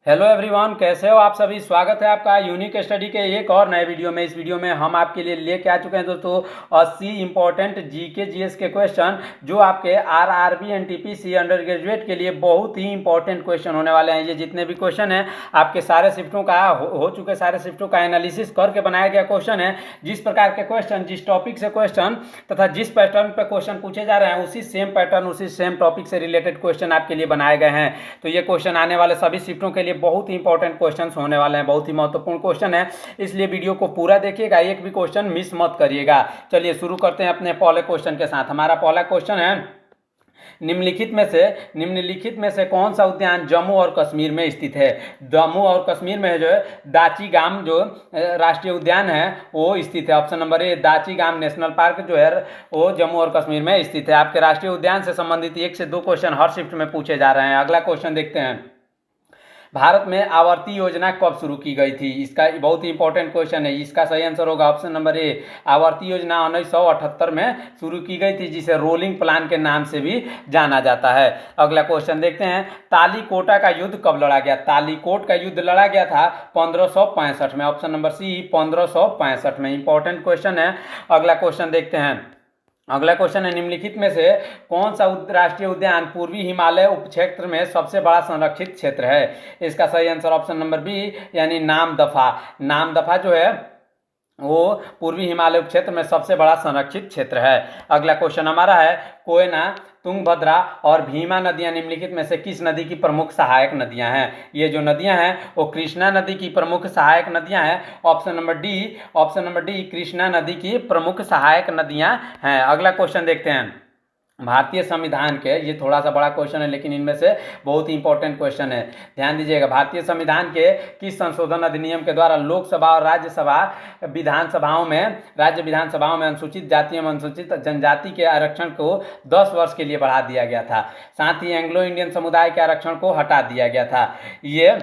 Hello everyone, कैसे हो आप सभी। स्वागत है आपका यूनिक स्टडी के एक और नए वीडियो में। इस वीडियो में हम आपके लिए लेके आ चुके हैं दोस्तों 80 इंपॉर्टेंट जीके जीएस के क्वेश्चन, जो आपके आरआरबी एनटीपीसी अंडर ग्रेजुएट के लिए बहुत ही इंपॉर्टेंट क्वेश्चन होने वाले हैं। ये जितने भी क्वेश्चन हैं आपके सारे शिफ्टों का हो चुके सारे शिफ्टों का एनालिसिस करके बनाया गया क्वेश्चन है। जिस प्रकार के क्वेश्चन, जिस टॉपिक से क्वेश्चन तथा जिस पैटर्न पर क्वेश्चन पूछे जा रहे हैं, उसी सेम पैटर्न उसी सेम टॉपिक से रिलेटेड क्वेश्चन आपके लिए बनाए गए हैं। तो ये क्वेश्चन आने वाले सभी शिफ्टों के लिए बहुत ही इंपॉर्टेंट क्वेश्चंस होने वाले हैं, बहुत ही महत्वपूर्ण क्वेश्चन है, इसलिए वीडियो को पूरा देखिएगा, एक भी क्वेश्चन मिस मत करिएगा। चलिए शुरू करते हैं अपने पहले क्वेश्चन के साथ। हमारा पहला क्वेश्चन है, निम्नलिखित में से कौन सा उद्यान जम्मू और कश्मीर में स्थित है। जम्मू और कश्मीर में जो है दाची गाम जो राष्ट्रीय उद्यान है वो स्थित है। ऑप्शन नंबर ए, दाची गाम नेशनल पार्क जो है वो जम्मू और कश्मीर में स्थित है। आपके राष्ट्रीय उद्यान से संबंधित 1 से 2 क्वेश्चन हर शिफ्ट में पूछे जा रहे हैं। अगला क्वेश्चन देखते हैं, भारत में आवर्ती योजना कब शुरू की गई थी। इसका बहुत ही इंपॉर्टेंट क्वेश्चन है। इसका सही आंसर होगा ऑप्शन नंबर ए, आवर्ती योजना 1978 में शुरू की गई थी, जिसे रोलिंग प्लान के नाम से भी जाना जाता है। अगला क्वेश्चन देखते हैं, तालीकोटा का युद्ध कब लड़ा गया। तालीकोट का युद्ध लड़ा गया था 1565 में। ऑप्शन नंबर सी, 1565 में। इंपॉर्टेंट क्वेश्चन है। अगला क्वेश्चन देखते हैं, अगला क्वेश्चन है, निम्नलिखित में से कौन सा राष्ट्रीय उद्यान पूर्वी हिमालय उपक्षेत्र में सबसे बड़ा संरक्षित क्षेत्र है। इसका सही आंसर ऑप्शन नंबर बी, यानी नामदफा। नामदफा जो है वो पूर्वी हिमालय क्षेत्र में सबसे बड़ा संरक्षित क्षेत्र है। अगला क्वेश्चन हमारा है, कोयना, तुंगभद्रा और भीमा नदियां निम्नलिखित में से किस नदी की प्रमुख सहायक नदियां हैं। ये जो नदियां हैं वो कृष्णा नदी की प्रमुख सहायक नदियां हैं। ऑप्शन नंबर डी कृष्णा नदी की प्रमुख सहायक नदियां हैं। अगला क्वेश्चन देखते हैं, भारतीय संविधान के, ये थोड़ा सा बड़ा क्वेश्चन है लेकिन इनमें से बहुत ही इंपॉर्टेंट क्वेश्चन है, ध्यान दीजिएगा। भारतीय संविधान के किस संशोधन अधिनियम के द्वारा लोकसभा और राज्य विधानसभाओं में अनुसूचित जाति एवं अनुसूचित जनजाति के आरक्षण को 10 वर्ष के लिए बढ़ा दिया गया था। साथ ही एंग्लो इंडियन समुदाय के आरक्षण को हटा दिया गया था। ये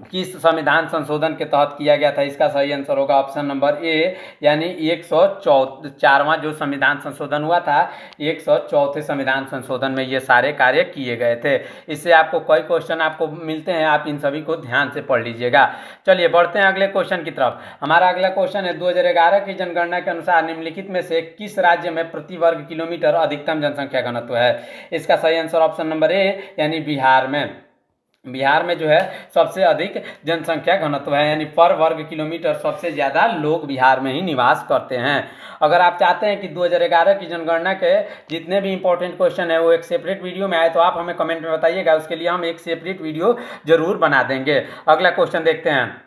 किस संविधान संशोधन के तहत किया गया था। इसका सही आंसर होगा ऑप्शन नंबर ए, यानी 104वां जो संविधान संशोधन हुआ था, 104 संविधान संशोधन में ये सारे कार्य किए गए थे। इससे आपको कई क्वेश्चन आपको मिलते हैं, आप इन सभी को ध्यान से पढ़ लीजिएगा। चलिए बढ़ते हैं अगले क्वेश्चन की तरफ। हमारा अगला क्वेश्चन है, 2011 की जनगणना के अनुसार निम्नलिखित में से किस राज्य में प्रति वर्ग किलोमीटर अधिकतम जनसंख्या घनत्व है। इसका सही आंसर ऑप्शन नंबर ए, यानी बिहार में जो है सबसे अधिक जनसंख्या घनत्व है, यानी पर वर्ग किलोमीटर सबसे ज़्यादा लोग बिहार में ही निवास करते हैं। अगर आप चाहते हैं कि 2011 की जनगणना के जितने भी इंपॉर्टेंट क्वेश्चन है वो एक सेपरेट वीडियो में आए, तो आप हमें कमेंट में बताइएगा, उसके लिए हम एक सेपरेट वीडियो जरूर बना देंगे। अगला क्वेश्चन देखते हैं,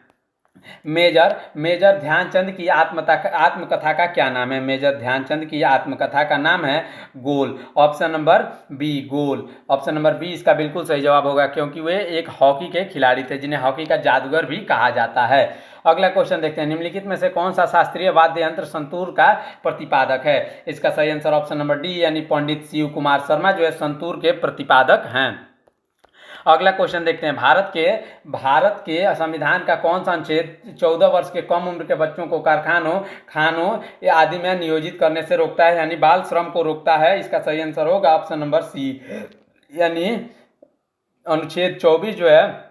मेजर ध्यानचंद की आत्मकथा का क्या नाम है। मेजर ध्यानचंद की आत्मकथा का नाम है गोल। ऑप्शन नंबर बी, गोल। ऑप्शन नंबर बी इसका बिल्कुल सही जवाब होगा, क्योंकि वे एक हॉकी के खिलाड़ी थे, जिन्हें हॉकी का जादूगर भी कहा जाता है। अगला क्वेश्चन देखते हैं, निम्नलिखित में से कौन सा शास्त्रीय वाद्य यंत्र संतूर का प्रतिपादक है। इसका सही आंसर ऑप्शन नंबर डी, यानी पंडित शिव कुमार शर्मा जो है संतूर के प्रतिपादक हैं। अगला क्वेश्चन देखते हैं, भारत के संविधान का कौन सा अनुच्छेद 14 वर्ष के कम उम्र के बच्चों को कारखानों, खानों आदि में नियोजित करने से रोकता है, यानी बाल श्रम को रोकता है। इसका सही आंसर होगा ऑप्शन नंबर सी, यानी अनुच्छेद 24 जो है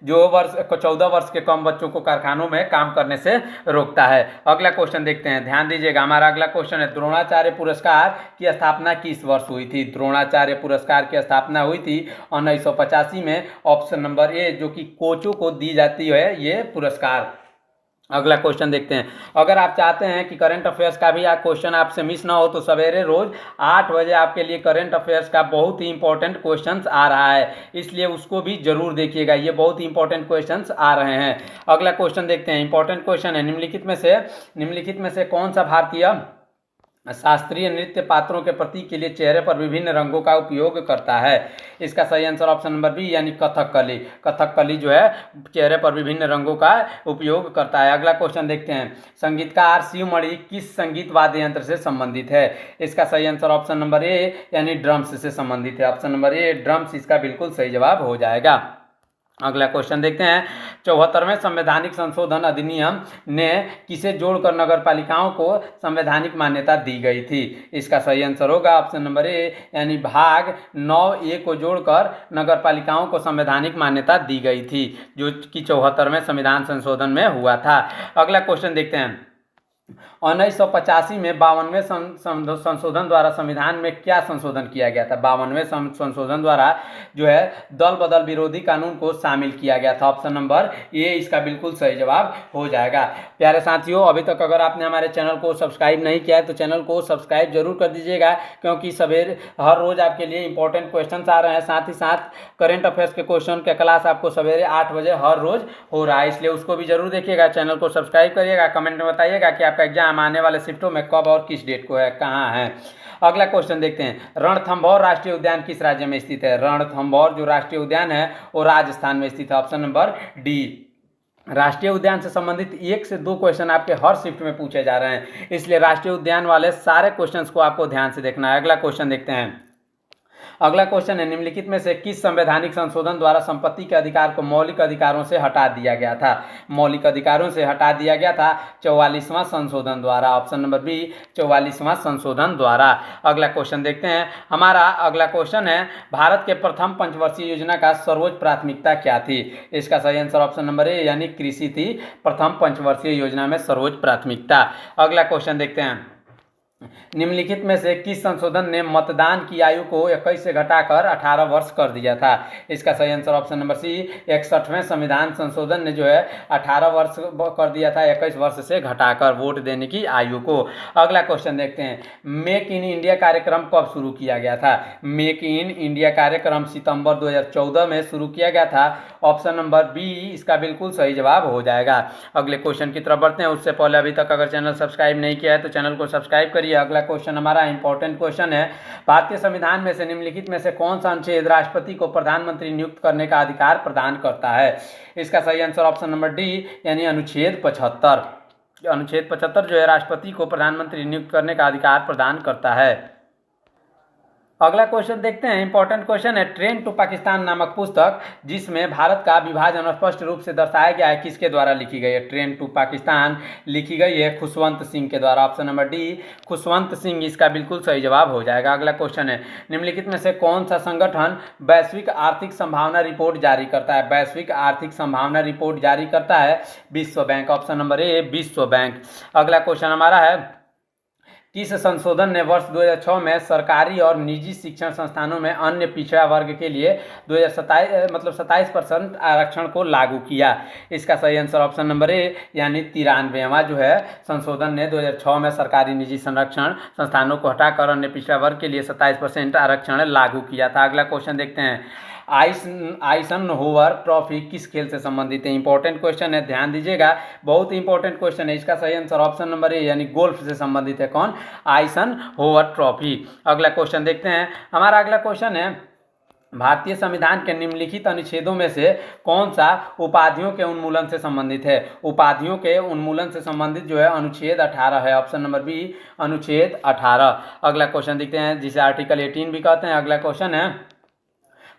जो 14 वर्ष के कम बच्चों को कारखानों में काम करने से रोकता है। अगला क्वेश्चन देखते हैं, ध्यान दीजिएगा। हमारा अगला क्वेश्चन है, द्रोणाचार्य पुरस्कार की स्थापना किस वर्ष हुई थी। द्रोणाचार्य पुरस्कार की स्थापना हुई थी 1985 में। ऑप्शन नंबर ए, जो कि कोचों को दी जाती है ये पुरस्कार। अगला क्वेश्चन देखते हैं, अगर आप चाहते हैं कि करंट अफेयर्स का भी क्वेश्चन आपसे मिस ना हो, तो सवेरे रोज 8 बजे आपके लिए करंट अफेयर्स का बहुत ही इंपॉर्टेंट क्वेश्चंस आ रहा है, इसलिए उसको भी जरूर देखिएगा, ये बहुत ही इंपॉर्टेंट क्वेश्चंस आ रहे हैं। अगला क्वेश्चन देखते हैं, इंपॉर्टेंट क्वेश्चन है, निम्नलिखित में से कौन सा भारतीय शास्त्रीय नृत्य पात्रों के प्रतीक के लिए चेहरे पर विभिन्न रंगों का उपयोग करता है। इसका सही आंसर ऑप्शन नंबर बी, यानी कथकली। कथकली जो है चेहरे पर विभिन्न रंगों का उपयोग करता है। अगला क्वेश्चन देखते हैं, संगीतकार शिवमणि किस संगीत वाद्य यंत्र से संबंधित है। इसका सही आंसर ऑप्शन नंबर ए, यानी ड्रम्स से संबंधित है। ऑप्शन नंबर ए, ड्रम्स इसका बिल्कुल सही जवाब हो जाएगा। अगला क्वेश्चन देखते हैं। 74वें संवैधानिक संशोधन अधिनियम ने किसे जोड़कर नगर पालिकाओं को संवैधानिक मान्यता दी गई थी? इसका सही आंसर होगा ऑप्शन नंबर ए, यानी भाग 9A को जोड़कर नगर पालिकाओं को संवैधानिक मान्यता दी गई थी, जो कि 74वें संविधान संशोधन में हुआ था। अगला क्वेश्चन देखते हैं। 1985 में 52वें संशोधन द्वारा संविधान में क्या संशोधन किया गया था? 52वें संशोधन द्वारा जो है दल बदल विरोधी कानून को शामिल किया गया था। ऑप्शन नंबर ए इसका बिल्कुल सही जवाब हो जाएगा। प्यारे साथियों, अभी तक अगर आपने हमारे चैनल को सब्सक्राइब नहीं किया है तो चैनल को सब्सक्राइब जरूर कर दीजिएगा, क्योंकि सवेरे हर रोज आपके लिए इंपॉर्टेंट क्वेश्चन आ रहे हैं। साथ ही साथ करेंट अफेयर्स के क्वेश्चन के क्लास आपको सवेरे 8 बजे हर रोज हो रहा है, इसलिए उसको भी जरूर देखिएगा। चैनल को सब्सक्राइब करिएगा, कमेंट में बताइएगा कि आपका एग्जाम आने वाले शिफ्टों में कब और किस डेट को है, कहाँ है। अगला क्वेश्चन देखते हैं। रणथंभौर राष्ट्रीय उद्यान किस राज्य में स्थित है? रणथंभौर जो राष्ट्रीय उद्यान है वो राजस्थान में स्थित है। Option number D. राष्ट्रीय उद्यान से संबंधित 1 से 2 क्वेश्चन आपके हर शिफ्ट में पूछे जा रहे हैं, इसलिए राष्ट्रीय उद्यान वाले सारे क्वेश्चंस को आपको ध्यान से देखना है। अगला क्वेश्चन देखते हैं। अगला क्वेश्चन है, निम्नलिखित में से किस संवैधानिक संशोधन द्वारा संपत्ति के अधिकार को मौलिक अधिकारों से हटा दिया गया था? मौलिक अधिकारों से हटा दिया गया था 44वां संशोधन द्वारा। ऑप्शन नंबर बी, 44वां संशोधन द्वारा। अगला क्वेश्चन देखते हैं। हमारा अगला क्वेश्चन है, भारत के प्रथम पंचवर्षीय योजना का सर्वोच्च प्राथमिकता क्या थी? इसका सही आंसर ऑप्शन नंबर ए, यानी कृषि थी प्रथम पंचवर्षीय योजना में सर्वोच्च प्राथमिकता। अगला क्वेश्चन देखते हैं। निम्नलिखित में से किस संशोधन ने मतदान की आयु को 21 से घटाकर 18 वर्ष कर दिया था? इसका सही आंसर ऑप्शन नंबर सी, 61वें संविधान संशोधन ने जो है 18 वर्ष कर दिया था 21 वर्ष से घटाकर वोट देने की आयु को। अगला क्वेश्चन देखते हैं। मेक इन इंडिया कार्यक्रम कब शुरू किया गया था? मेक इन इंडिया कार्यक्रम सितंबर 2014 में शुरू किया गया था। ऑप्शन नंबर बी इसका बिल्कुल सही जवाब हो जाएगा। अगले क्वेश्चन की तरफ बढ़ते हैं, उससे पहले अभी तक अगर चैनल सब्सक्राइब नहीं किया है तो चैनल को सब्सक्राइब करिए। अगला क्वेश्चन हमारा इंपॉर्टेंट क्वेश्चन है। भारतीय संविधान में से निम्नलिखित में से कौन सा अनुच्छेद राष्ट्रपति को प्रधानमंत्री नियुक्त करने का अधिकार प्रदान करता है? इसका सही आंसर ऑप्शन नंबर डी, यानी अनुच्छेद 75। अनुच्छेद 75 जो है राष्ट्रपति को प्रधानमंत्री नियुक्त करने का अधिकार प्रदान करता है। अगला क्वेश्चन देखते हैं। इंपॉर्टेंट क्वेश्चन है, ट्रेन टू पाकिस्तान नामक पुस्तक जिसमें भारत का विभाजन स्पष्ट रूप से दर्शाया गया है, किसके द्वारा लिखी गई है? ट्रेन टू पाकिस्तान लिखी गई है खुशवंत सिंह के द्वारा। Option number D, Khushwant Singh इसका बिल्कुल सही जवाब हो जाएगा। अगला क्वेश्चन है, निम्नलिखित में से कौन सा संगठन वैश्विक आर्थिक संभावना रिपोर्ट जारी करता है? वैश्विक आर्थिक संभावना रिपोर्ट जारी करता है विश्व बैंक। ऑप्शन नंबर ए, विश्व बैंक। अगला क्वेश्चन हमारा है, किस संशोधन ने वर्ष 2006 में सरकारी और निजी शिक्षण संस्थानों में अन्य पिछड़ा वर्ग के लिए 27% आरक्षण को लागू किया? इसका सही आंसर ऑप्शन नंबर ए, यानी 93वां जो है संशोधन ने 2006 में सरकारी निजी संरक्षण संस्थानों को हटाकर अन्य पिछड़ा वर्ग के लिए 27% आरक्षण लागू किया था। अगला क्वेश्चन देखते हैं। आइजनहोवर ट्रॉफी किस खेल से संबंधित है? इंपॉर्टेंट क्वेश्चन है, ध्यान दीजिएगा, बहुत इंपॉर्टेंट क्वेश्चन है। इसका सही आंसर ऑप्शन नंबर ए, यानी गोल्फ से संबंधित है। कौन? आइजनहोवर ट्रॉफी। अगला क्वेश्चन देखते हैं। हमारा अगला क्वेश्चन है, भारतीय संविधान के निम्नलिखित अनुच्छेदों में से कौन सा उपाधियों के उन्मूलन से संबंधित है? उपाधियों के उन्मूलन से संबंधित जो है अनुच्छेद 18 है। ऑप्शन नंबर बी, अनुच्छेद 18। अगला क्वेश्चन देखते हैं, जिसे आर्टिकल 18 भी कहते हैं। अगला क्वेश्चन है,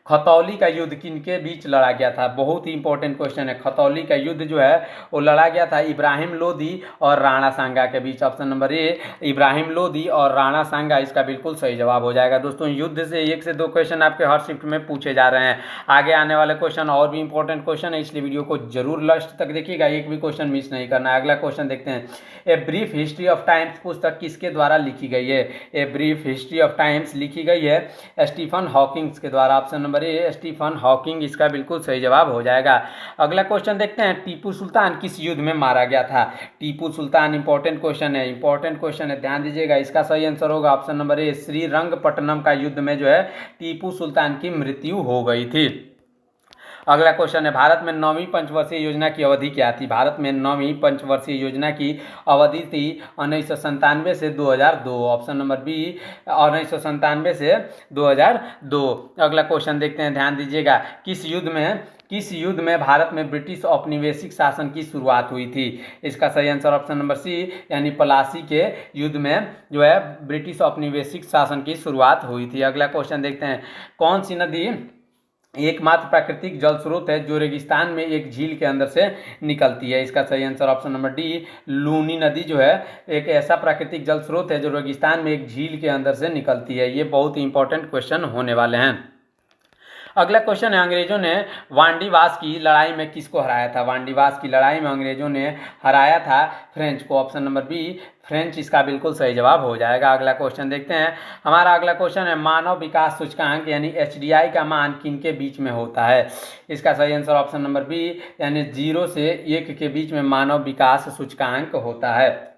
खतौली का युद्ध किनके बीच लड़ा गया था? बहुत ही इंपॉर्टेंट क्वेश्चन है। खतौली का युद्ध जो है वो लड़ा गया था इब्राहिम लोदी और राणा सांगा के बीच। Option number A, Ibrahim Lodi और राणा सांगा इसका बिल्कुल सही जवाब हो जाएगा। दोस्तों, युद्ध से 1 से 2 क्वेश्चन आपके हर शिफ्ट में पूछे जा रहे हैं। आगे आने वाले क्वेश्चन और भी इंपॉर्टेंट क्वेश्चन है, इसलिए वीडियो को जरूर लास्ट तक देखिएगा, एक भी क्वेश्चन मिस नहीं करना है। अगला क्वेश्चन देखते हैं। A brief history of times पुस्तक किसके द्वारा लिखी गई है? A brief history of times लिखी गई है स्टीफन हॉकिंग्स के द्वारा। Option number A, Stephen Hawking इसका बिल्कुल सही जवाब हो जाएगा। अगला क्वेश्चन देखते हैं। टीपू सुल्तान किस युद्ध में मारा गया था? टीपू सुल्तान इंपॉर्टेंट क्वेश्चन है, इंपॉर्टेंट क्वेश्चन है, ध्यान दीजिएगा। इसका सही आंसर होगा ऑप्शन नंबर ए, श्रीरंगपट्टनम का युद्ध में जो है टीपू सुल्तान की मृत्यु हो गई थी। अगला क्वेश्चन है, भारत में 9वीं पंचवर्षीय योजना की अवधि क्या थी? भारत में 9वीं पंचवर्षीय योजना की अवधि थी 1997 से 2002। ऑप्शन नंबर बी, 1997 से 2002। अगला क्वेश्चन देखते हैं, ध्यान दीजिएगा। किस युद्ध में भारत में ब्रिटिश औपनिवेशिक शासन की शुरुआत हुई थी? इसका सही आंसर ऑप्शन नंबर सी, यानी प्लासी के युद्ध में जो है ब्रिटिश औपनिवेशिक शासन की शुरुआत हुई थी। अगला क्वेश्चन देखते हैं। कौन सी नदी एकमात्र प्राकृतिक जल स्रोत है जो रेगिस्तान में एक झील के अंदर से निकलती है। इसका सही answer option number D, Luni नदी जो है एक ऐसा प्राकृतिक जल स्रोत है जो रेगिस्तान में एक झील के अंदर से निकलती है। ये बहुत ही इंपॉर्टेंट क्वेश्चन होने वाले हैं। अगला क्वेश्चन है, अंग्रेजों ने वांडीवास की लड़ाई में किसको हराया था? वांडीवास की लड़ाई में अंग्रेजों ने हराया था फ्रेंच को। ऑप्शन नंबर बी, फ्रेंच इसका बिल्कुल सही जवाब हो जाएगा। अगला क्वेश्चन देखते हैं। हमारा अगला क्वेश्चन है, मानव विकास सूचकांक यानी HDI का मान किन के बीच में होता है? इसका सही आंसर ऑप्शन नंबर बी, यानी 0 से 1 के बीच में मानव विकास सूचकांक होता है।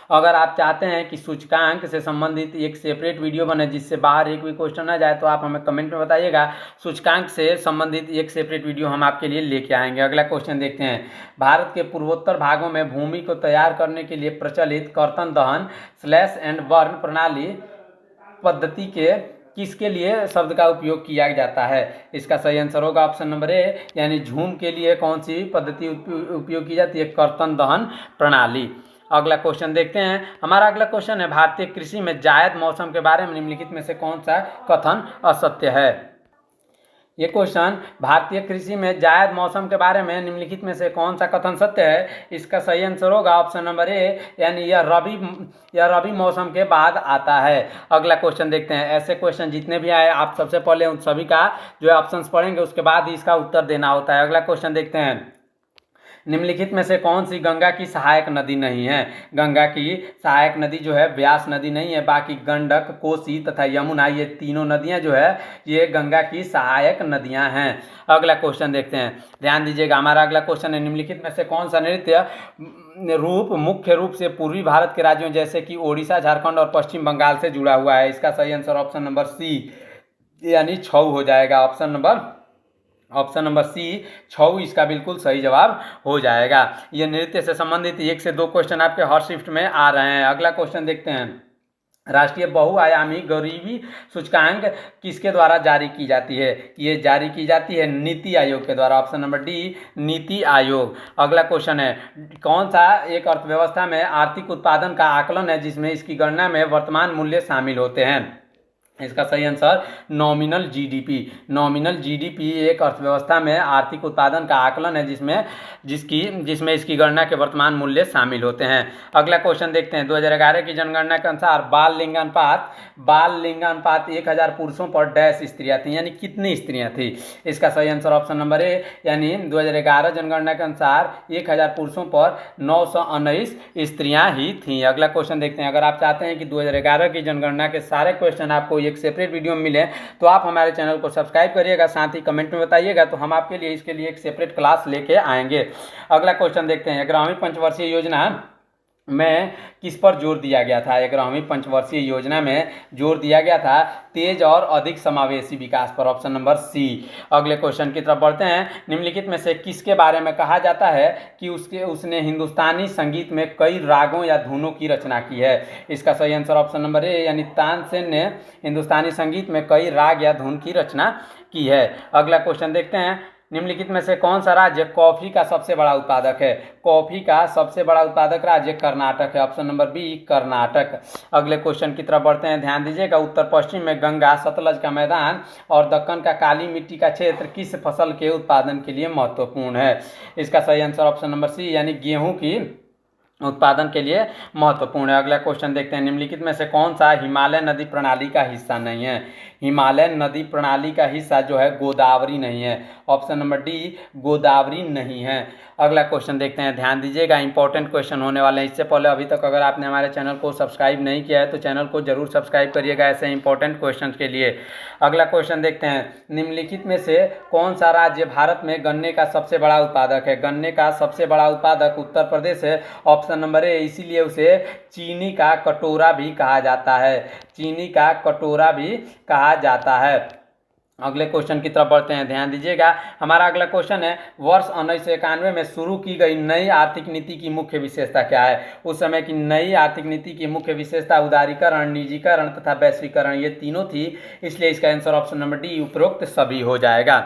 अगर आप चाहते हैं कि सूचकांक से संबंधित एक सेपरेट वीडियो बने जिससे बाहर एक भी क्वेश्चन ना जाए, तो आप हमें कमेंट में बताइएगा। सूचकांक से संबंधित एक सेपरेट वीडियो हम आपके लिए लेके आएंगे। अगला क्वेश्चन देखते हैं। भारत के पूर्वोत्तर भागों में भूमि को तैयार करने के लिए प्रचलित कर्तन दहन स्लैश एंड बर्न प्रणाली पद्धति के किसके लिए शब्द का उपयोग किया जाता है? इसका सही आंसर होगा ऑप्शन नंबर ए, यानी झूम के लिए कौन सी पद्धति उपयोग की जाती है? कर्तन दहन प्रणाली। अगला क्वेश्चन देखते हैं। हमारा अगला क्वेश्चन है, भारतीय कृषि में जायद मौसम के बारे में निम्नलिखित में से कौन सा कथन असत्य है? ये क्वेश्चन भारतीय कृषि में जायद मौसम के बारे में निम्नलिखित में से कौन सा कथन सत्य है? इसका सही आंसर होगा ऑप्शन नंबर ए, यानी यह रबी मौसम के बाद आता है। अगला क्वेश्चन देखते हैं। ऐसे क्वेश्चन जितने भी आए आप सबसे पहले उन सभी का जो है ऑप्शंस पढ़ेंगे, उसके बाद ही इसका उत्तर देना होता है। अगला क्वेश्चन देखते हैं। निम्नलिखित में से कौन सी गंगा की सहायक नदी नहीं है? गंगा की सहायक नदी जो है व्यास नदी नहीं है, बाकी गंडक, कोसी तथा यमुना ये तीनों नदियां जो है ये गंगा की सहायक नदियां हैं। अगला क्वेश्चन देखते हैं, ध्यान दीजिएगा। हमारा अगला क्वेश्चन है, निम्नलिखित में से कौन सा नृत्य रूप मुख्य रूप से पूर्वी भारत के राज्यों जैसे कि ओडिशा, झारखंड और पश्चिम बंगाल से जुड़ा हुआ है? इसका सही आंसर ऑप्शन नंबर सी, यानी छऊ हो जाएगा। ऑप्शन नंबर सी, छऊ इसका बिल्कुल सही जवाब हो जाएगा। ये नृत्य से संबंधित 1 से 2 क्वेश्चन आपके हर शिफ्ट में आ रहे हैं। अगला क्वेश्चन देखते हैं। राष्ट्रीय बहुआयामी गरीबी सूचकांक किसके द्वारा जारी की जाती है? ये जारी की जाती है नीति आयोग के द्वारा। Option number D, NITI Aayog. अगला क्वेश्चन है, कौन सा एक अर्थव्यवस्था में आर्थिक उत्पादन का आकलन है जिसमें इसकी गणना में वर्तमान मूल्य शामिल होते हैं? इसका सही answer nominal GDP. Nominal GDP एक अर्थव्यवस्था में आर्थिक उत्पादन का आकलन है जिसमें इसकी गणना के वर्तमान मूल्य शामिल होते हैं। अगला क्वेश्चन देखते हैं। 2011 की जनगणना के अनुसार बाल लिंगानुपात 1000 पुरुषों पर डैश स्त्रियां थी, यानी कितनी स्त्रियां थी? इसका सही आंसर ऑप्शन नंबर ए, यानी 2011 जनगणना के अनुसार 1000 पुरुषों पर 919 स्त्रियां ही थीं। अगला क्वेश्चन देखते हैं। अगर आप चाहते हैं कि 2011 की जनगणना के सारे क्वेश्चन आपको एक सेपरेट वीडियो में मिले, तो आप हमारे चैनल को सब्सक्राइब करिएगा, साथ ही कमेंट में बताइएगा, तो हम आपके लिए इसके लिए एक सेपरेट क्लास लेके आएंगे। अगला क्वेश्चन देखते हैं। 11वीं पंचवर्षीय योजना में किस पर जोर दिया गया था? 11वीं पंचवर्षीय योजना में जोर दिया गया था तेज और अधिक समावेशी विकास पर। Option number C. अगले क्वेश्चन की तरफ बढ़ते हैं। निम्नलिखित में से किसके बारे में कहा जाता है कि उसने हिंदुस्तानी संगीत में कई रागों या धुनों की रचना की है? इसका सही आंसर ऑप्शन नंबर ए, यानी तानसेन ने हिंदुस्तानी संगीत में कई राग या धुन की रचना की है। अगला क्वेश्चन देखते हैं। निम्नलिखित में से कौन सा राज्य कॉफी का सबसे बड़ा उत्पादक है? कॉफी का सबसे बड़ा उत्पादक राज्य कर्नाटक है। Option number B, Karnataka. अगले क्वेश्चन की तरफ बढ़ते हैं। ध्यान दीजिएगा। उत्तर पश्चिम में गंगा सतलज का मैदान और दक्कन का काली मिट्टी का क्षेत्र किस फसल के उत्पादन के लिए महत्वपूर्ण है? इसका सही आंसर ऑप्शन नंबर सी, यानी गेहूं की उत्पादन के लिए महत्वपूर्ण है। अगला क्वेश्चन देखते हैं। निम्नलिखित में से कौन सा हिमालय नदी प्रणाली का हिस्सा नहीं है? हिमालय नदी प्रणाली का हिस्सा जो है गोदावरी नहीं है। ऑप्शन नंबर डी, गोदावरी नहीं है। अगला क्वेश्चन देखते हैं। ध्यान दीजिएगा, इंपॉर्टेंट क्वेश्चन होने वाले हैं। इससे पहले अभी तक अगर आपने हमारे चैनल को सब्सक्राइब नहीं किया है तो चैनल को जरूर सब्सक्राइब करिएगा ऐसे इंपॉर्टेंट क्वेश्चन के लिए। अगला क्वेश्चन देखते हैं। निम्नलिखित में से कौन सा राज्य भारत में गन्ने का सबसे बड़ा उत्पादक है? गन्ने का सबसे बड़ा उत्पादक उत्तर प्रदेश है। ऑप्शन नंबर ए, इसीलिए उसे चीनी का कटोरा भी कहा जाता है। चीनी का कटोरा भी कहा जाता है। अगले क्वेश्चन की तरफ बढ़ते हैं। ध्यान दीजिएगा। हमारा अगला क्वेश्चन है, वर्ष 1991 में शुरू की गई नई आर्थिक नीति की मुख्य विशेषता क्या है? उस समय की नई आर्थिक नीति की मुख्य विशेषता उदारीकरण, निजीकरण तथा वैश्वीकरण, ये तीनों थी। इसलिए इसका आंसर ऑप्शन नंबर डी, उपरोक्त सभी हो जाएगा।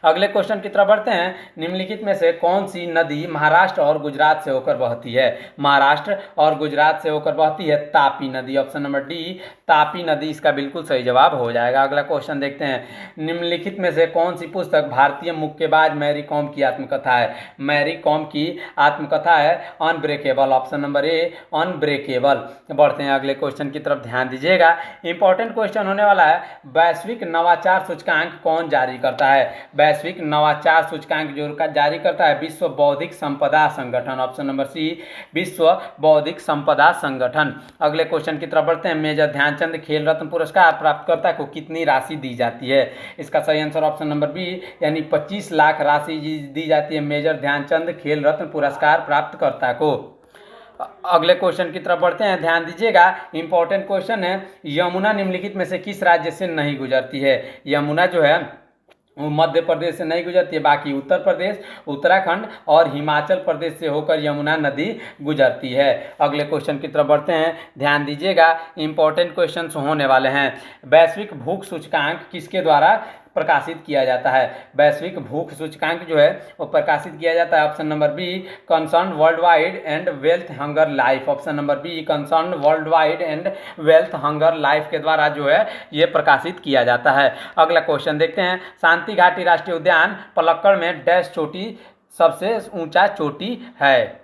अगले क्वेश्चन की तरफ बढ़ते हैं। निम्नलिखित में से कौन सी नदी महाराष्ट्र और गुजरात से होकर बहती है? महाराष्ट्र और गुजरात से होकर बहती है तापी नदी। ऑप्शन नंबर डी तापी नदी इसका बिल्कुल सही जवाब हो जाएगा। अगला क्वेश्चन देखते हैं। निम्नलिखित में से कौन सी पुस्तक भारतीय मुक्केबाज मैरी कॉम की आत्मकथा है? मैरी कॉम की आत्मकथा है अनब्रेकेबल। ऑप्शन नंबर ए अनब्रेकेबल। बढ़ते हैं अगले क्वेश्चन की तरफ, ध्यान दीजिएगा। इंपॉर्टेंट क्वेश्चन होने वाला है। वैश्विक नवाचार सूचकांक कौन जारी करता है? वैश्विक नवाचार सूचकांक जो जारी करता है विश्व बौद्धिक संपदा संगठन। ऑप्शन नंबर सी विश्व बौद्धिक संपदा संगठन। अगले क्वेश्चन की तरफ बढ़ते हैं। मेजर ध्यानचंद खेल रत्न पुरस्कार प्राप्तकर्ता को कितनी राशि दी जाती है? इसका सही आंसर ऑप्शन नंबर बी यानी 25 लाख राशि दी जाती है मेजर ध्यानचंद खेल रत्न पुरस्कार प्राप्तकर्ता को। अगले क्वेश्चन की तरफ बढ़ते हैं, ध्यान दीजिएगा। इंपॉर्टेंट क्वेश्चन है। यमुना निम्नलिखित में से किस राज्य से नहीं गुजरती है? यमुना जो है वो मध्य प्रदेश से नहीं गुजरती है, बाकी उत्तर प्रदेश, उत्तराखंड और हिमाचल प्रदेश से होकर यमुना नदी गुजरती है। अगले क्वेश्चन की तरफ बढ़ते हैं, ध्यान दीजिएगा। इंपॉर्टेंट क्वेश्चंस होने वाले हैं। वैश्विक भूख सूचकांक किसके द्वारा प्रकाशित किया जाता है? वैश्विक भूख सूचकांक जो है वो प्रकाशित किया जाता है option number be concern world wide and wealth hunger life. Option number be concern world wide and wealth hunger life के द्वारा जो है ये प्रकाशित किया जाता है। अगला क्वेश्चन देखते हैं। शांति घाटी राष्ट्रीय उद्यान पलक्कड़ में डैश चोटी सबसे ऊंचा चोटी है?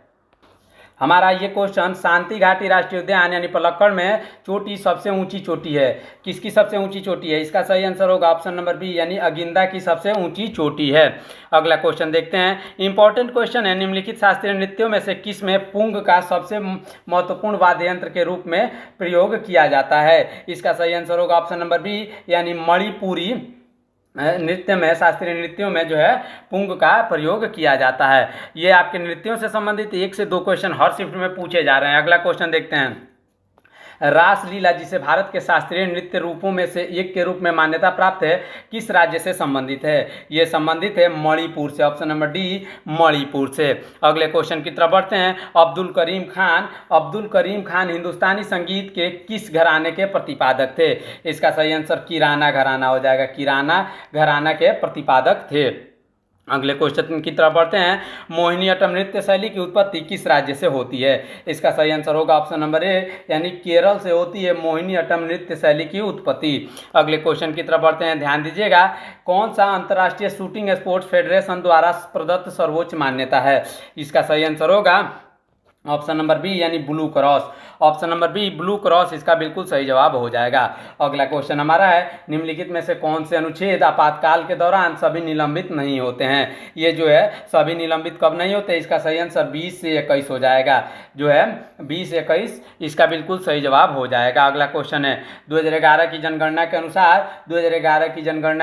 हमारा ये क्वेश्चन शांति घाटी राष्ट्रीय उद्यान यानी पलक्कड़ में चोटी सबसे ऊंची चोटी है। किसकी सबसे ऊंची चोटी है? इसका सही आंसर होगा ऑप्शन नंबर बी यानी अगिंदा की सबसे ऊंची चोटी है। अगला क्वेश्चन देखते हैं। इंपॉर्टेंट क्वेश्चन है। निम्नलिखित शास्त्रीय नृत्यों में से किस में पुंग का सबसे महत्वपूर्ण वाद्य यंत्र के रूप में प्रयोग किया जाता है? इसका सही आंसर होगा ऑप्शन नंबर बी यानी मणिपुरी नृत्य में, शास्त्रीय नृत्यों में जो है पुंग का प्रयोग किया जाता है। ये आपके नृत्यों से संबंधित 1 से 2 क्वेश्चन हर शिफ्ट में पूछे जा रहे हैं। अगला क्वेश्चन देखते हैं। रासलीला जिसे भारत के शास्त्रीय नृत्य रूपों में से एक के रूप में मान्यता प्राप्त है किस राज्य से संबंधित है? ये संबंधित है मणिपुर से। ऑप्शन नंबर डी मणिपुर से। अगले क्वेश्चन की तरफ बढ़ते हैं। अब्दुल करीम खान हिंदुस्तानी संगीत के किस घराने के प्रतिपादक थे? इसका सही आंसर किराना घराना हो जाएगा। किराना घराना के प्रतिपादक थे। अगले क्वेश्चन की तरफ बढ़ते हैं। मोहिनीअट्टम नृत्य शैली की उत्पत्ति किस राज्य से होती है? इसका सही आंसर होगा ऑप्शन नंबर ए यानी केरल से होती है मोहिनीअट्टम नृत्य शैली की उत्पत्ति। अगले क्वेश्चन की तरफ बढ़ते हैं, ध्यान दीजिएगा। कौन सा अंतर्राष्ट्रीय शूटिंग स्पोर्ट्स फेडरेशन द्वारा प्रदत्त सर्वोच्च मान्यता है? इसका सही आंसर होगा ऑप्शन नंबर बी यानी blue cross. Option number B blue cross इसका बिल्कुल सही जवाब हो जाएगा। अगला क्वेश्चन हमारा है। निम्नलिखित में से कौन से अनुच्छेद आपातकाल के दौरान सभी निलंबित नहीं होते हैं? ये जो है सभी निलंबित कब नहीं होते? इसका सही आंसर 20 से 21 हो जाएगा। जो है 20-21 इसका बिल्कुल सही जवाब हो जाएगा। अगला क्वेश्चन है। 2011 की जनगणना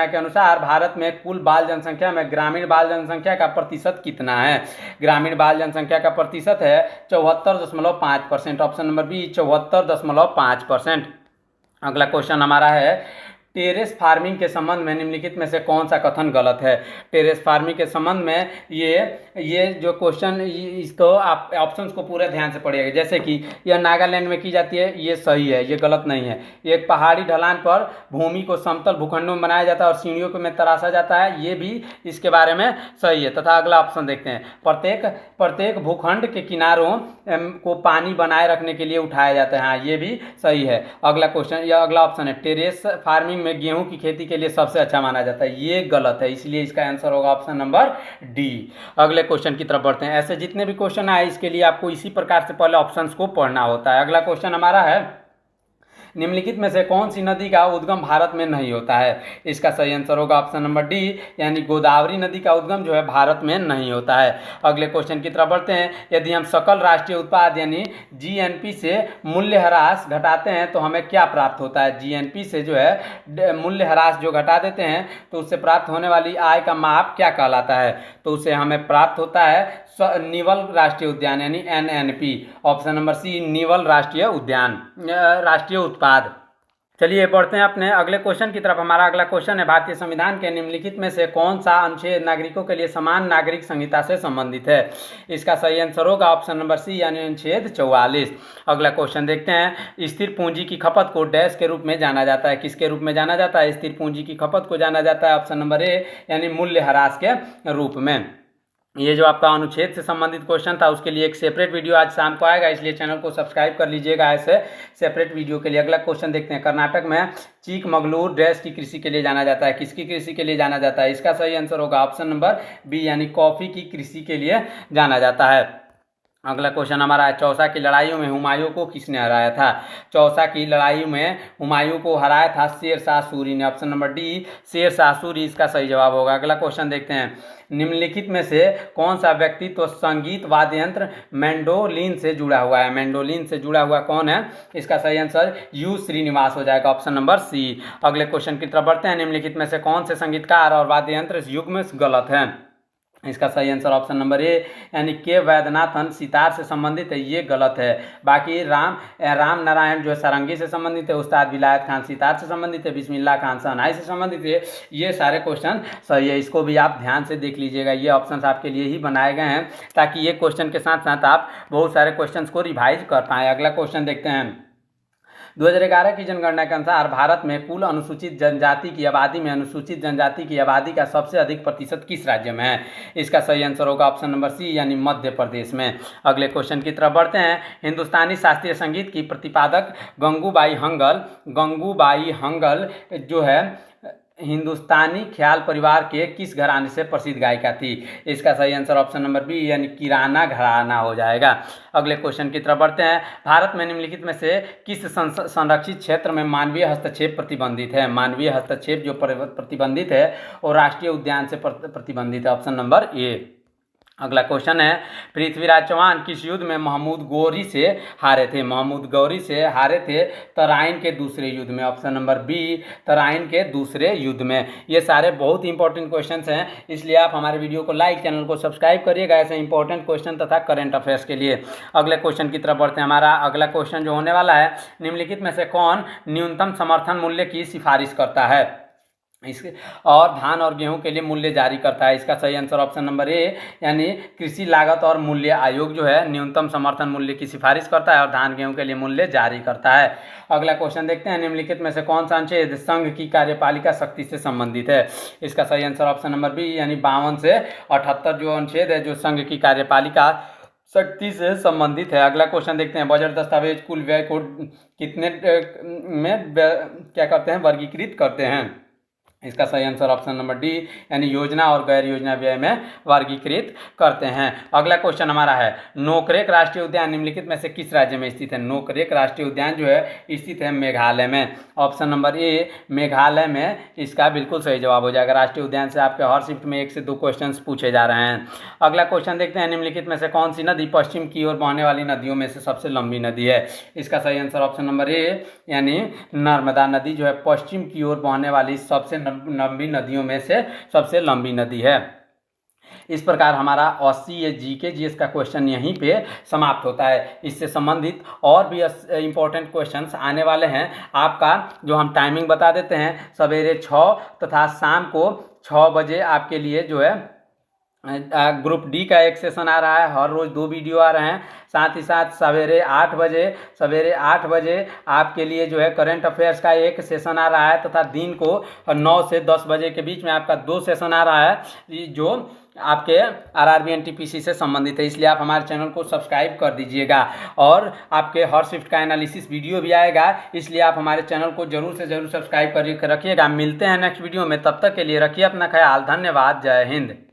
के अनुसार भारत में कुल बाल जनसंख्या में ग्रामीण बाल जनसंख्या का प्रतिशत कितना है? ग्रामीण बाल जनसंख्या का प्रतिशत है 74.5%। Option number B 74.5%। अगला क्वेश्चन हमारा है। टेरेस फार्मिंग के संबंध में निम्नलिखित में से कौन सा कथन गलत है? टेरेस फार्मिंग के संबंध में ये जो क्वेश्चन इसको आप ऑप्शंस को पूरे ध्यान से पढ़िएगा। जैसे कि यह नागालैंड में की जाती है, ये सही है, ये गलत नहीं है। एक पहाड़ी ढलान पर भूमि को समतल भूखंडों में बनाया जाता है और सीढ़ियों को में तराशा जाता है, ये भी इसके बारे में सही है। तथा अगला ऑप्शन देखते हैं। प्रत्येक भूखंड के किनारों को पानी बनाए रखने के लिए उठाया जाता है, हाँ ये भी सही है। अगला क्वेश्चन या अगला ऑप्शन है। टेरेस फार्मिंग में गेहूं की खेती के लिए सबसे अच्छा माना जाता है, ये गलत है, इसलिए इसका आंसर होगा ऑप्शन नंबर डी। अगले क्वेश्चन की तरफ बढ़ते हैं। ऐसे जितने भी क्वेश्चन आए इसके लिए आपको इसी प्रकार से पहले ऑप्शंस को पढ़ना होता है। अगला क्वेश्चन हमारा है। निम्नलिखित में से कौन सी नदी का उद्गम भारत में नहीं होता है? इसका सही आंसर होगा ऑप्शन नंबर डी यानी गोदावरी नदी का उद्गम जो है भारत में नहीं होता है। अगले क्वेश्चन की तरफ बढ़ते हैं। यदि हम सकल राष्ट्रीय उत्पाद यानी जीएनपी से मूल्यह्रास घटाते हैं तो हमें क्या प्राप्त होता है? जीएनपी से जो है मूल्यह्रास जो घटा देते हैं तो उससे प्राप्त होने वाली आय का माप क्या कहलाता है? तो उससे हमें प्राप्त होता है निवल राष्ट्रीय उद्यान यानी एनएनपी। ऑप्शन नंबर सी निवल राष्ट्रीय उद्यान, राष्ट्रीय उत्पाद। चलिए बढ़ते हैं अपने अगले क्वेश्चन की तरफ। हमारा अगला क्वेश्चन है, भारतीय संविधान के निम्नलिखित में से कौन सा अनुच्छेद नागरिकों के लिए समान नागरिक संहिता से संबंधित है? इसका सही आंसर होगा ऑप्शन नंबर सी यानी अनुच्छेद 44। अगला क्वेश्चन देखते हैं, स्थिर पूंजी की खपत को डैश के रूप में जाना जाता है? किसके रूप में जाना जाता है? स्थिर पूंजी की खपत को जाना जाता है ऑप्शन नंबर ए यानी मूल्य ह्रास के रूप में। ये जो आपका अनुच्छेद से संबंधित क्वेश्चन था उसके लिए एक सेपरेट वीडियो आज शाम को आएगा, इसलिए चैनल को सब्सक्राइब कर लीजिएगा ऐसे सेपरेट वीडियो के लिए। अगला क्वेश्चन देखते हैं, कर्नाटक में चीकमगलूर डैश की कृषि के लिए जाना जाता है? किसकी कृषि के लिए जाना जाता है? इसका सही आंसर होगा ऑप्शन नंबर बी यानी कॉफी की कृषि के लिए जाना जाता है। अगला क्वेश्चन हमारा है, चौसा की लड़ाइयों में हुमायूं को किसने हराया था? चौसा की लड़ाई में हुमायूं को हराया था शेर शाह सूरी ने, option number D Sher Shah Suri इसका सही जवाब होगा। अगला क्वेश्चन देखते हैं, निम्नलिखित में से कौन सा व्यक्ति तो संगीत वाद्य यंत्र मैंडोलिन से जुड़ा हुआ है? मैंडोलिन से जुड़ा हुआ कौन है? इसका सही आंसर यू श्रीनिवास हो जाएगा, ऑप्शन नंबर सी। अगले क्वेश्चन की तरफ बढ़ते हैं, निम्नलिखित में से कौन से संगीतकार और वाद्य यंत्र इस युग में गलत है? इसका सही आंसर ऑप्शन नंबर ए यानी के वैद्यनाथन सितार से संबंधित है, ये गलत है। बाकी राम नारायण जो है सारंगी से संबंधित है, उस्ताद विलायत खान सितार से संबंधित है, बिस्मिल्लाह खान शहनाई से संबंधित है। ये सारे क्वेश्चन सही है, इसको भी आप ध्यान से देख लीजिएगा। ये ऑप्शन आपके लिए ही बनाए गए हैं ताकि ये क्वेश्चन के साथ साथ आप बहुत सारे क्वेश्चन को रिवाइज कर पाएँ। अगला क्वेश्चन देखते हैं, 2011 की जनगणना के अनुसार भारत में कुल अनुसूचित जनजाति की आबादी में अनुसूचित जनजाति की आबादी का सबसे अधिक प्रतिशत किस राज्य में है? इसका सही आंसर होगा ऑप्शन नंबर सी यानी मध्य प्रदेश में। अगले क्वेश्चन की तरफ बढ़ते हैं, हिंदुस्तानी शास्त्रीय संगीत की प्रतिपादक गंगूबाई हंगल जो है हिंदुस्तानी ख्याल परिवार के किस घराने से प्रसिद्ध गायिका थी? इसका सही आंसर ऑप्शन नंबर बी यानी किराना घराना हो जाएगा। अगले क्वेश्चन की तरफ बढ़ते हैं, भारत में निम्नलिखित में से किस संरक्षित क्षेत्र में मानवीय हस्तक्षेप प्रतिबंधित है? मानवीय हस्तक्षेप जो प्रतिबंधित है वो राष्ट्रीय उद्यान से प्रतिबंधित है, ऑप्शन नंबर ए। अगला क्वेश्चन है, पृथ्वीराज चौहान किस युद्ध में महमूद गौरी से हारे थे? महमूद गौरी से हारे थे तराइन के दूसरे युद्ध में, ऑप्शन नंबर बी तराइन के दूसरे युद्ध में। ये सारे बहुत इंपॉर्टेंट क्वेश्चंस हैं, इसलिए आप हमारे वीडियो को लाइक, चैनल को सब्सक्राइब करिएगा ऐसे इंपॉर्टेंट क्वेश्चन तथा करंट अफेयर्स के लिए। अगले क्वेश्चन की तरफ बढ़ते हैं। हमारा अगला क्वेश्चन जो होने वाला है, निम्नलिखित में से कौन न्यूनतम समर्थन मूल्य की सिफारिश करता है इसके और धान और गेहूं के लिए मूल्य जारी करता है? इसका सही आंसर ऑप्शन नंबर ए यानी कृषि लागत और मूल्य आयोग जो है न्यूनतम समर्थन मूल्य की सिफारिश करता है और धान गेहूं के लिए मूल्य जारी करता है। अगला क्वेश्चन देखते हैं, निम्नलिखित में से कौन सा अनुच्छेद संघ की कार्यपालिका शक्ति से संबंधित है? इसका सही आंसर ऑप्शन नंबर बी यानी 52 से 78 जो अनुच्छेद है जो संघ की कार्यपालिका शक्ति से संबंधित है। अगला क्वेश्चन देखते हैं, बजट दस्तावेज कुल व्यय को कितने में क्या करते हैं? वर्गीकृत करते हैं? इसका सही आंसर ऑप्शन नंबर डी यानी योजना और गैर योजना व्यय में वर्गीकृत करते हैं। अगला क्वेश्चन हमारा है, नोकरेक राष्ट्रीय उद्यान निम्नलिखित में से किस राज्य में स्थित है? नोकरेक राष्ट्रीय उद्यान जो है स्थित है मेघालय में, ऑप्शन नंबर ए मेघालय में इसका बिल्कुल सही जवाब हो जाएगा। राष्ट्रीय उद्यान से आपके हर शिफ्ट में 1 से 2 क्वेश्चन पूछे जा रहे हैं। अगला क्वेश्चन देखते हैं, निम्नलिखित में से कौन सी नदी पश्चिम की ओर बहने वाली नदियों में से सबसे लंबी नदी है? इसका सही आंसर ऑप्शन नंबर ए यानी नर्मदा नदी जो है पश्चिम की ओर बहने वाली सबसे लंबी नदियों में से सबसे लंबी नदी है। इस प्रकार हमारा 80 जीके जीएस का क्वेश्चन यहीं पे समाप्त होता है। इससे संबंधित और भी इंपॉर्टेंट क्वेश्चंस आने वाले हैं। आपका जो हम टाइमिंग बता देते हैं, सवेरे 6 तथा शाम को 6 बजे आपके लिए जो है ग्रुप डी का एक सेशन आ रहा है, हर रोज़ 2 वीडियो आ रहे हैं। साथ ही साथ सवेरे 8 बजे आपके लिए जो है करंट अफेयर्स का एक सेशन आ रहा है तथा दिन को 9 से 10 बजे के बीच में आपका 2 सेशन आ रहा है जो आपके आरआरबी एनटीपीसी से संबंधित है। इसलिए आप हमारे चैनल को सब्सक्राइब कर दीजिएगा और आपके हर शिफ्ट का एनालिसिस वीडियो भी आएगा, इसलिए आप हमारे चैनल को जरूर से जरूर सब्सक्राइब कर रखिएगा। मिलते हैं नेक्स्ट वीडियो में, तब तक के लिए रखिए अपना ख्याल। धन्यवाद। जय हिंद।